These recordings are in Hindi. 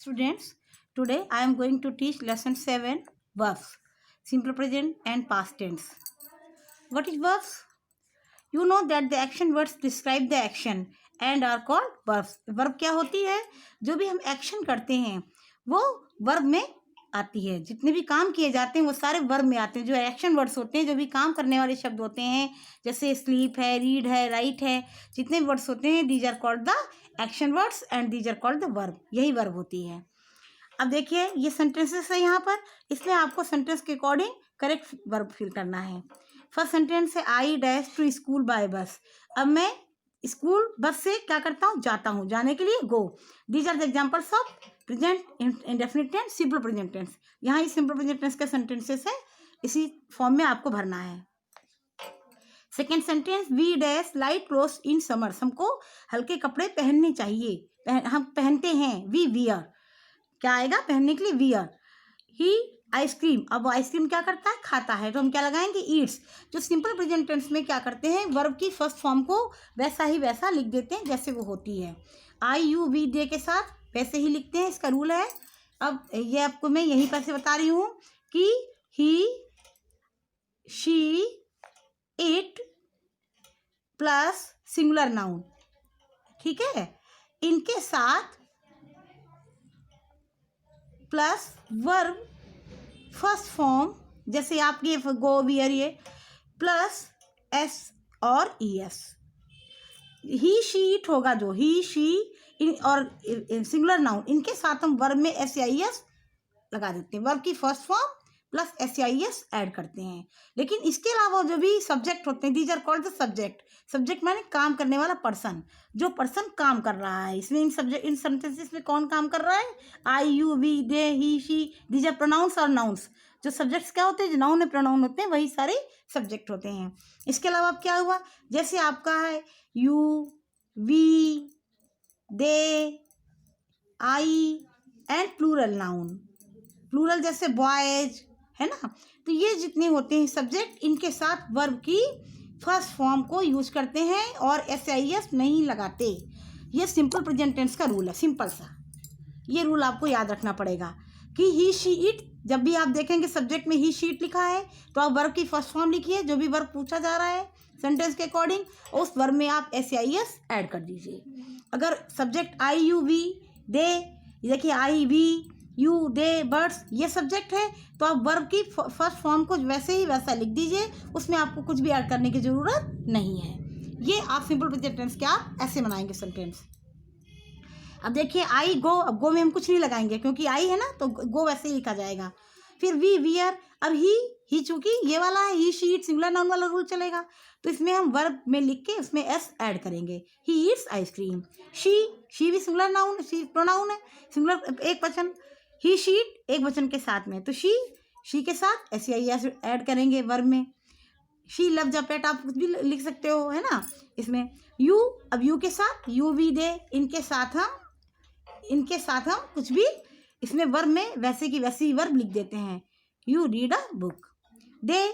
Students, today I am going to teach lesson 7 verbs, simple present and past tense. What is verbs? You know that the action words describe the action and are called verbs. Verb क्या होती है? जो भी हम action करते हैं वो verb में आती है. जितने भी काम किए जाते हैं वो सारे verb में आते हैं. जो action words होते हैं, जो भी काम करने वाले शब्द होते हैं, जैसे sleep है, read है, write है, जितने words होते हैं these are called the action words and these are called the verb. यही verb होती है. अब देखिए ये सेंटेंसेस है यहाँ पर. इसमें आपको सेंटेंस के अकॉर्डिंग करेक्ट वर्ब फिल करना है. फर्स्ट सेंटेंस है I dash to school by bus. अब मैं स्कूल बस से क्या करता हूँ? जाता हूँ. जाने के लिए go. These are the examples of present indefinite tense, simple present tense. यहाँ ये सिंपल प्रेजेंट टेंस के सेंटेंसेस है. इसी फॉर्म में आपको भरना है. Second sentence we dash light clothes in summer. हमको हल्के कपड़े पहनने चाहिए. हम पहनते हैं. We wear. क्या आएगा पहनने के लिए? वियर. He ice cream. अब आइसक्रीम क्या करता है? खाता है. तो हम क्या लगाएंगे? ईट्स. जो सिंपल प्रेजेंट टेंस में क्या करते हैं? वर्ब की फर्स्ट फॉर्म को वैसा ही वैसा लिख देते हैं जैसे वो होती है. आई यू वी दे के साथ वैसे ही लिखते हैं. इसका रूल है. अब ये आपको मैं यहीं पर से बता रही हूँ कि he she it plus singular noun. ठीक है. इनके साथ प्लस वर्ब फर्स्ट फॉर्म जैसे आपके गो वियर ये प्लस एस और E S. He she it होगा जो ही शी और सिंगुलर नाउन इनके साथ हम वर्ब में एस आई एस लगा देते हैं. वर्ब की first form plus S I S add करते हैं. लेकिन इसके अलावा जो भी सब्जेक्ट होते हैं these are called the subject. Subject माने काम करने वाला पर्सन. जो पर्सन काम कर रहा है. इसमें इन सेंटेंसेस में कौन काम कर रहा है? I you we they he she. These are pronouns और नाउन्स. जो सब्जेक्ट्स क्या होते हैं? जो नाउन प्रोनाउन होते हैं वही सारे सब्जेक्ट होते हैं. इसके अलावा अब क्या हुआ? जैसे आपका है you we they I and plural noun. Plural जैसे बॉयज है ना. तो ये जितने होते हैं सब्जेक्ट इनके साथ वर्ब की फर्स्ट फॉर्म को यूज करते हैं और एस आई एस नहीं लगाते. ये सिंपल प्रेजेंट टेंस का रूल है. सिंपल सा ये रूल आपको याद रखना पड़ेगा कि ही शी इट. जब भी आप देखेंगे सब्जेक्ट में ही शी इट लिखा है तो आप वर्ब की फर्स्ट फॉर्म लिखिए. जो भी वर्ब पूछा जा रहा है सेंटेंस के अकॉर्डिंग उस वर्ब में आप एस आई एस ऐड कर दीजिए. अगर सब्जेक्ट आई यू वी दे, देखिए आई वी यू दे बर्ड्स ये सब्जेक्ट है तो आप वर्ब की फर्स्ट फॉर्म को वैसे ही वैसा लिख दीजिए. उसमें आपको कुछ भी ऐड करने की ज़रूरत नहीं है. ये आप सिंपल प्रेजेंट टेंस के आप ऐसे बनाएंगे सेंटेंस. अब देखिए आई गो. अब गो में हम कुछ नहीं लगाएंगे क्योंकि आई है ना तो गो वैसे ही लिखा जाएगा. फिर वी वियर. अब ही चूंकि ये वाला है ही शी इट सिंगुलर नाउन वाला रूल चलेगा तो इसमें हम वर्ब में लिख के उसमें एस ऐड करेंगे. He eats ice cream. शी भी सिंगुलर नाउन शी प्रोनाउन है. सिंगुलर एक वचन. ही शी इट एक वचन के साथ में तो शी के साथ एस आई एस ऐड करेंगे वर्ब में. शी लव द पेट आप कुछ भी लिख सकते हो है ना इसमें. यू. अब यू के साथ यू वी दे इनके साथ हम कुछ भी इसमें वर्ब में वैसे की वैसी वर्ब लिख देते हैं. You read a book. They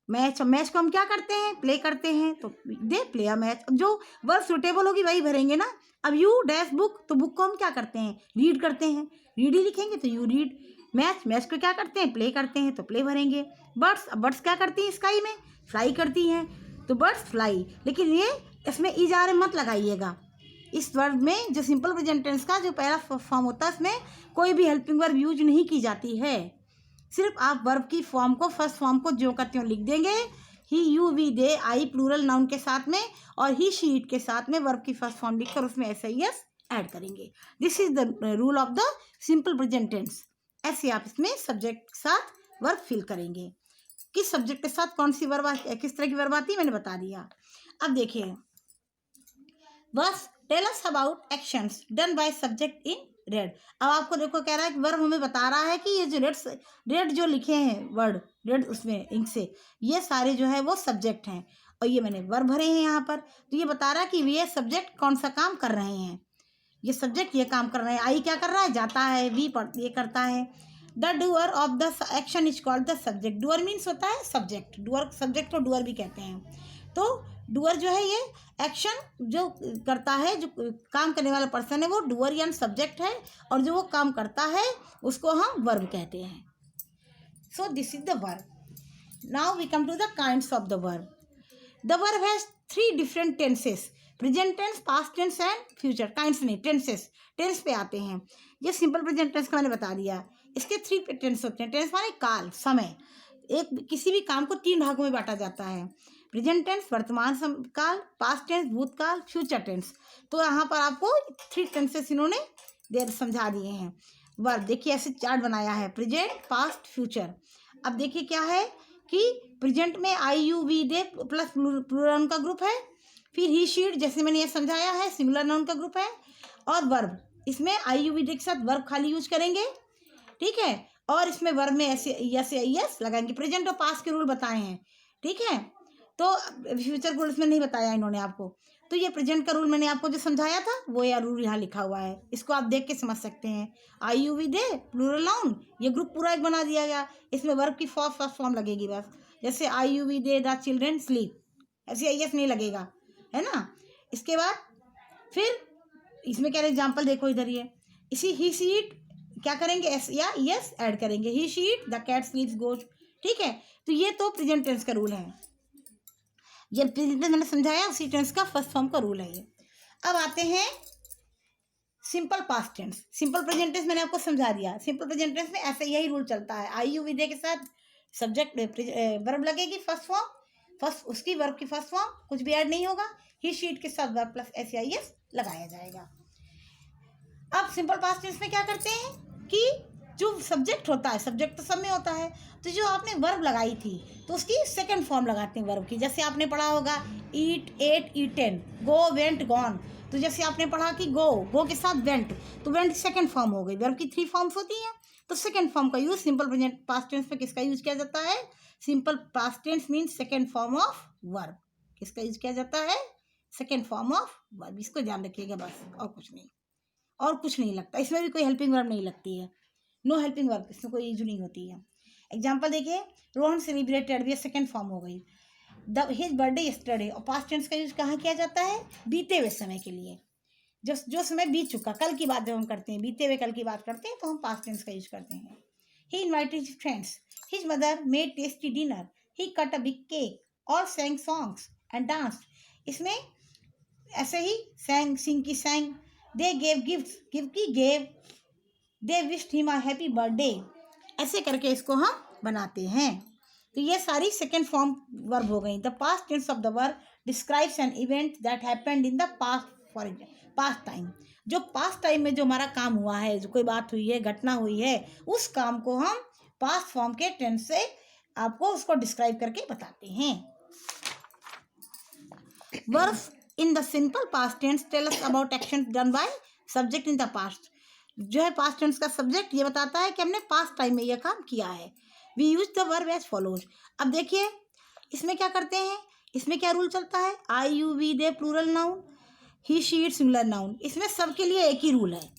match को हम क्या करते हैं? प्ले करते हैं तो दे प्ले अ मैच. जो वर्ब सुटेबल होगी वही भरेंगे ना. अब यू डैश बुक तो बुक को हम क्या करते हैं? रीड करते हैं. रीड ही लिखेंगे तो यू रीड. मैच को क्या करते हैं? प्ले करते हैं तो प्ले भरेंगे. बर्ड्स. अब बर्ड्स क्या करती हैं स्काई में? फ्लाई करती हैं तो बर्ड्स फ्लाई. लेकिन ये इसमें ई जा रहे मत लगाइएगा. इस वर्ब में जो सिंपल प्रेजेंट टेंस का जो पहला फॉर्म होता है उसमें कोई भी हेल्पिंग वर्ब यूज नहीं की जाती है. सिर्फ आप वर्ब की फॉर्म को फर्स्ट फॉर्म को जो करते हो लिख देंगे. He you we they I plural noun के साथ में और ही शी इट के साथ में वर्ब की फर्स्ट फॉर्म लिखकर उसमें एस आई एस ऐड करेंगे. This is the rule of the simple present tense. ऐसे आप इसमें सब्जेक्ट के साथ वर्ब फिल करेंगे. किस सब्जेक्ट के साथ कौन सी वर्ब किस तरह की वर्ब आती है मैंने बता दिया. अब देखिए verbs tell us about actions done by subject in red. अब आपको देखो कह रहा है कि वर्ब हमें बता रहा है कि ये जो रेड जो लिखे हैं वर्ड रेड उसमें इंक से ये सारे जो है वो सब्जेक्ट हैं और ये मैंने वर्ब भरे हैं यहाँ पर. तो ये बता रहा है कि ये सब्जेक्ट कौन सा काम कर रहे हैं. ये सब्जेक्ट ये काम कर रहे हैं. आई क्या कर रहा है? जाता है. वी ये करता है. The doer of the action is called the subject. Doer means होता है सब्जेक्ट. डूअर सब्जेक्ट को डूअर भी कहते हैं. तो डूअर जो है ये एक्शन जो करता है, जो काम करने वाला पर्सन है वो डूअर यानी सब्जेक्ट है, और जो वो काम करता है उसको हम वर्ब कहते हैं। So this is the verb. Now we come to the kinds of the verb. The verb has 3 different tenses, present tense, past tense and future. Kinds नहीं, टेंसेस, टेंस पे आते हैं। ये सिंपल प्रेजेंट टेंस का मैंने बता दिया। इसके 3 टेंस होते हैं। टेंस माने काल, समय। एक किसी भी काम को 3 भागों में बांटा जाता है, प्रेजेंट टेंस वर्तमान काल, पास्ट टेंस भूतकाल, फ्यूचर टेंस। तो यहाँ पर आपको 3 टेंसेस इन्होंने समझा दिए हैं। वर्ब देखिए ऐसे चार्ट बनाया है, प्रेजेंट, पास्ट, फ्यूचर। अब देखिए क्या है कि प्रेजेंट में I you we they plus plural noun का ग्रुप है, फिर ही शीट जैसे मैंने ये समझाया है सिंगुलर नाउन का ग्रुप है, और वर्ब इसमें आई यू वी दे के साथ वर्ब खाली यूज करेंगे, ठीक है। और इसमें वर्ब में ऐसे यस लगाएंगे। प्रेजेंट और पास्ट के रूल बताए हैं, ठीक है। तो फ्यूचर रूल इसमें नहीं बताया इन्होंने आपको। तो ये प्रेजेंट का रूल मैंने आपको जो समझाया था वो यह रूल यहाँ लिखा हुआ है, इसको आप देख के समझ सकते हैं। I you we they plural noun, ये ग्रुप पूरा एक बना दिया गया। इसमें वर्ब की फर्स्ट फॉर्म लगेगी बस, जैसे I you we they the children sleep, ऐसे यस नहीं लगेगा, है ना। इसके बाद फिर इसमें क्या एग्जाम्पल देखो इधर, ये इसी ही सी क्या करेंगे, एस या यस ऐड करेंगे, he she it the cat sleeps goes, ठीक है। तो ये तो प्रेजेंट टेंस का रूल है, ये प्रेजेंट टेंस मैंने समझाया, उसी टेंस का फर्स्ट फॉर्म का रूल है ये। अब आते हैं simple past tense. Simple present tense मैंने आपको समझा दिया। सिंपल प्रेजेंट टेंस में ऐसे यही रूल चलता है, आई यू विदे के साथ सब्जेक्ट वर्ब लगेगी फर्स्ट फॉर्म, फर्स्ट उसकी वर्ब की फर्स्ट फॉर्म, कुछ भी ऐड नहीं होगा। ही शीट के साथ verb plus S I S लगाया जाएगा। अब सिंपल पास्ट टेंस में क्या करते हैं कि जो सब्जेक्ट होता है, सब्जेक्ट तो सब में होता है, तो जो आपने वर्ब लगाई थी तो उसकी सेकंड फॉर्म लगाते हैं वर्ब की। जैसे आपने पढ़ा होगा ईट, एट, ईटेन, गो, वेंट, गॉन। तो जैसे आपने पढ़ा कि गो के साथ वेंट, तो वेंट सेकंड फॉर्म हो गई। वर्ब की 3 फॉर्म्स होती हैं, तो सेकंड फॉर्म का use simple present past tense में किसका यूज किया जाता है? Simple past tense means second form of verb. किसका यूज किया जाता है? Second form of verb. इसको ध्यान रखिएगा बस, और कुछ नहीं, और कुछ नहीं लगता। इसमें भी कोई हेल्पिंग वर्ब नहीं लगती है, नो हेल्पिंग वर्ब, इसमें कोई यूज नहीं होती है। एग्जाम्पल देखिए, रोहन सेलिब्रेटेड, भी सेकंड फॉर्म हो गई। हिज बर्थडे यस्टरडे, और पास्ट टेंस का यूज कहाँ किया जाता है? बीते हुए समय के लिए, जो समय बीत चुका, कल की बात जब हम करते हैं, बीते हुए कल की बात करते हैं तो हम पास्ट टेंस का यूज करते हैं। He invited his friends, his mother made tasty dinner, he cut a big cake और sang सॉन्ग्स एंड डांस। इसमें ऐसे ही sang, सिंग की sang, they gave gifts, give की gave, they wished him a happy birthday, ऐसे करके इसको हम बनाते हैं। तो ये सारी सेकेंड फॉर्म वर्ब हो गई। The past tense of the verb describes an event that happened in the past, for past time. जो पास्ट टाइम में जो हमारा काम हुआ है, जो कोई बात हुई है, घटना हुई है, उस काम को हम पास्ट फॉर्म के टेंस से आपको उसको डिस्क्राइब करके बताते हैं। Verbs in the simple past tense tell us about actions done by subject in the past। जो है पास्ट टेंस का सब्जेक्ट ये बताता है कि हमने पास्ट टाइम में यह काम किया है। We use the verb as follows. अब देखिए इसमें क्या करते हैं, इसमें क्या रूल चलता है? I you we they plural noun, he she it singular noun. इसमें सबके लिए एक ही रूल है।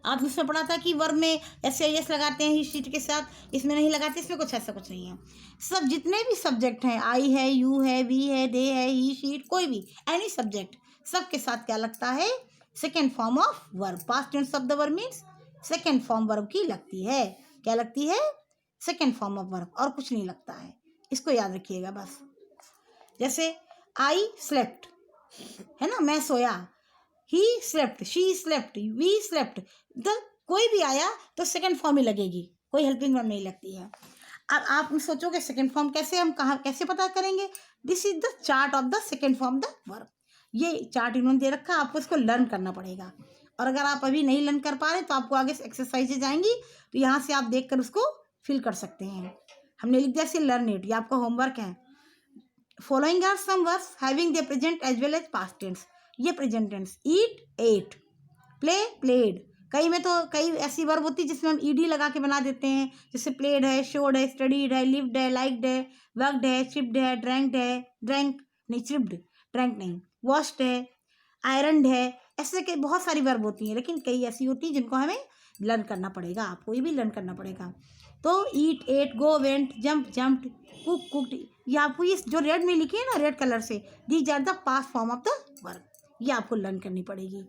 आप उसमें पढ़ा था कि वर्ब में एस आई एस लगाते हैं ही शीट के साथ, इसमें नहीं लगाते। इसमें कुछ ऐसा कुछ नहीं है। सब जितने भी सब्जेक्ट हैं, आई है, यू है, वी है, दे है, ही शीट, कोई भी एनी सब्जेक्ट, सबके साथ क्या लगता है? Second form of verb. Past tense of the verb means second form verb की लगती है। क्या लगती है? सेकेंड फॉर्म ऑफ वर्ब, और कुछ नहीं लगता है। इसको याद रखिएगा बस। जैसे आई स्लेप्ट है ना, मैं सोया। He slept, she slept, we slept. तो कोई भी आया तो सेकेंड फॉर्म ही लगेगी, कोई हेल्पिंग वर्ब नहीं लगती है। अब आप सोचोगे सेकेंड फॉर्म कैसे, हम कहाँ कैसे पता करेंगे? This is the chart of the second form the verb. ये चार्ट इन्होंने दे रखा है, आपको इसको लर्न करना पड़ेगा। और अगर आप अभी नहीं लर्न कर पा रहे तो आपको आगे एक्सरसाइजेज आएंगी, तो यहाँ से आप देख कर उसको फिल कर सकते हैं। हमने लिख दिया से लर्न इट, ये आपका होमवर्क है। Following are some verbs having the present as well as past tense. ये present tense, eat ate, play played. कई में तो कई ऐसी वर्ब होती है जिसमें हम ईडी लगा के बना देते हैं, जैसे प्लेड है, शोड है, स्टडीड है, लिव्ड है, लाइक्ड है, वर्कड है, शिप्ड है, ड्रैंक्ड है, ड्रैंक नहीं, शिप्ड, ड्रैंक नहीं, वॉश्ड है, आयरनड है। ऐसे के बहुत सारी वर्ब होती हैं, लेकिन कई ऐसी होती हैं जिनको हमें लर्न करना पड़ेगा आपको, ये भी लर्न करना पड़ेगा। तो eat, ate, go, went, jump, jumped, cook, cooked, ये आपको ये जो रेड में लिखे है ना रेड कलर से, these are the past form of the verb, ये आपको लर्न करनी पड़ेगी।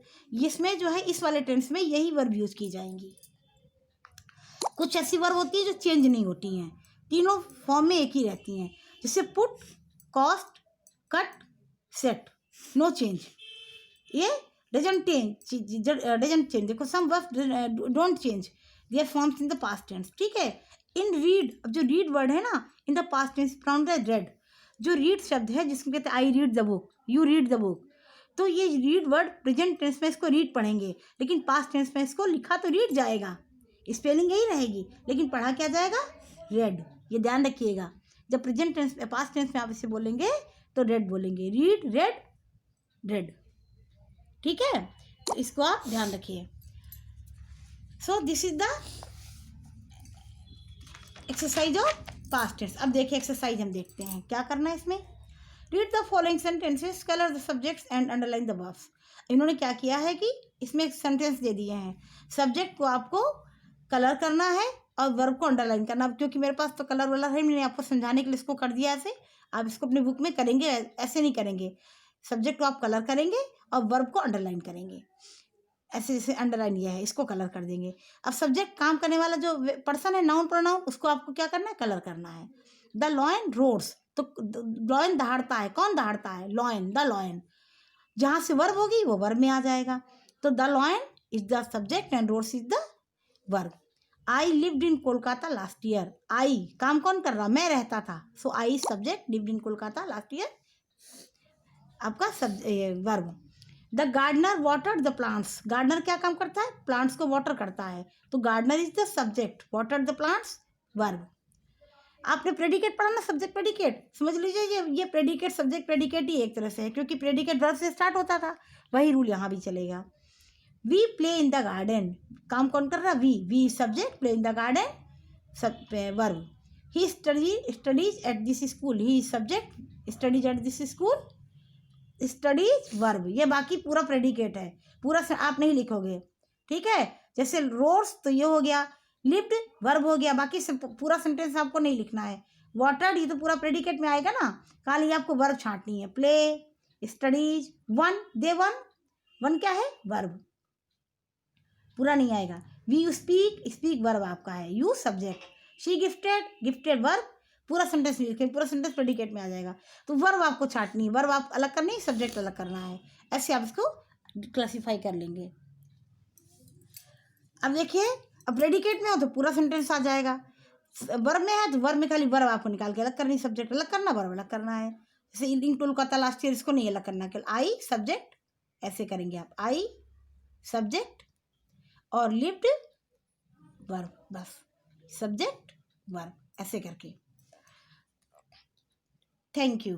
इसमें जो है इस वाले टेंस में यही वर्ब यूज की जाएंगी। कुछ ऐसी वर्ब होती है जो चेंज नहीं होती हैं, तीनों फॉर्म में एक ही रहती हैं, जैसे put, cost, cut, set, no change, ये डजंट चेंज। देखो some verbs don't change, their forms in the past tense, ठीक है। इन रीड, अब जो रीड वर्ड है ना in the past tense from the read, जो रीड शब्द है जिसको कहते हैं I read the book, you read the book, तो ये रीड वर्ड प्रेजेंट टेंस में इसको रीड पढ़ेंगे, लेकिन पास्ट टेंस में इसको लिखा तो रीड जाएगा, स्पेलिंग यही रहेगी, लेकिन पढ़ा क्या जाएगा, रेड। ये ध्यान रखिएगा, जब प्रेजेंट टेंस पास्ट टेंस में आप इसे बोलेंगे तो रेड बोलेंगे, रीड, रेड, रेड, ठीक है। तो इसको आप ध्यान रखिए। So this is the exercise of past tense. अब देखिए एक्सरसाइज हम देखते हैं क्या करना है इसमें। Read the following sentences, colour the subjects and underline the verbs. इन्होंने क्या किया है कि इसमें एक सेंटेंस दे दिए हैं, सब्जेक्ट को आपको कलर करना है और वर्ब को अंडरलाइन करना, क्योंकि मेरे पास तो कलर वाला है, मैंने आपको समझाने के लिए इसको कर दिया ऐसे, आप इसको अपनी बुक में करेंगे, ऐसे नहीं करेंगे। सब्जेक्ट को आप कलर करेंगे और वर्ब को अंडरलाइन करेंगे, ऐसे जैसे अंडरलाइन किया है इसको कलर कर देंगे। अब सब्जेक्ट काम करने वाला जो पर्सन है, नाउन प्रोनाउन, उसको आपको क्या करना है, कलर करना है। द लॉयन रोड्स, तो लॉयन दहाड़ता है, कौन दहाड़ता है, लॉयन, द लॉयन, जहाँ से वर्ब होगी वो वर्ब में आ जाएगा, तो the lion is the subject and roads is the verb. I lived in Kolkata last year, I काम कौन कर रहा, मैं रहता था, so I subject, lived in Kolkata last year आपका verb. The gardener watered the plants, gardener क्या काम करता है, प्लांट्स को वाटर करता है, तो gardener is the subject, watered the plants verb. आपने प्रेडिकेट पढ़ा ना, सब्जेक्ट प्रेडिकेट, समझ लीजिए ये प्रेडिकेट सब्जेक्ट प्रेडिकेट ही एक तरह से है, क्योंकि प्रेडिकेट वर्ब से स्टार्ट होता था, वही रूल यहाँ भी चलेगा। We play in the garden, काम कौन कर रहा, we subject, play in the garden सब verb. He studies at this school, he subject, studies at this school, studies verb. ये बाकी पूरा प्रेडिकेट है, पूरा आप नहीं लिखोगे, ठीक है। जैसे रोड्स तो ये हो गया, लिव्ड वर्ब हो गया, बाकी पूरा सेंटेंस आपको नहीं लिखना है। वाटर्ड ये तो पूरा प्रेडिकेट में आएगा ना, खाली आपको वर्ब छांटनी है, play, studies, won, they won, won क्या है, वर्ब, पूरा नहीं आएगा। We you speak, speak verb आपका है, you subject, she gifted, gifted verb, पूरा सेंटेंस लिखे, पूरा सेंटेंस प्रेडिकेट में आ जाएगा, तो वर्ब आपको छांटनी है, वर्ब आप अलग करनी है, सब्जेक्ट अलग करना है, ऐसे आप इसको क्लासीफाई कर लेंगे। अब देखिए, अब प्रेडिकेट में हो तो पूरा सेंटेंस आ जाएगा, वर्ब में है तो वर्ब में खाली वर्ब आपको निकाल के अलग करनी, सब्जेक्ट अलग करना, वर्ब अलग करना है। जैसे इन कोलकाता लास्ट ईयर, इसको नहीं अलग करना, केवल आई सब्जेक्ट ऐसे करेंगे आप, आई सब्जेक्ट और लिव्ड वर्ब, बस सब्जेक्ट वर्ब ऐसे करके। Thank you.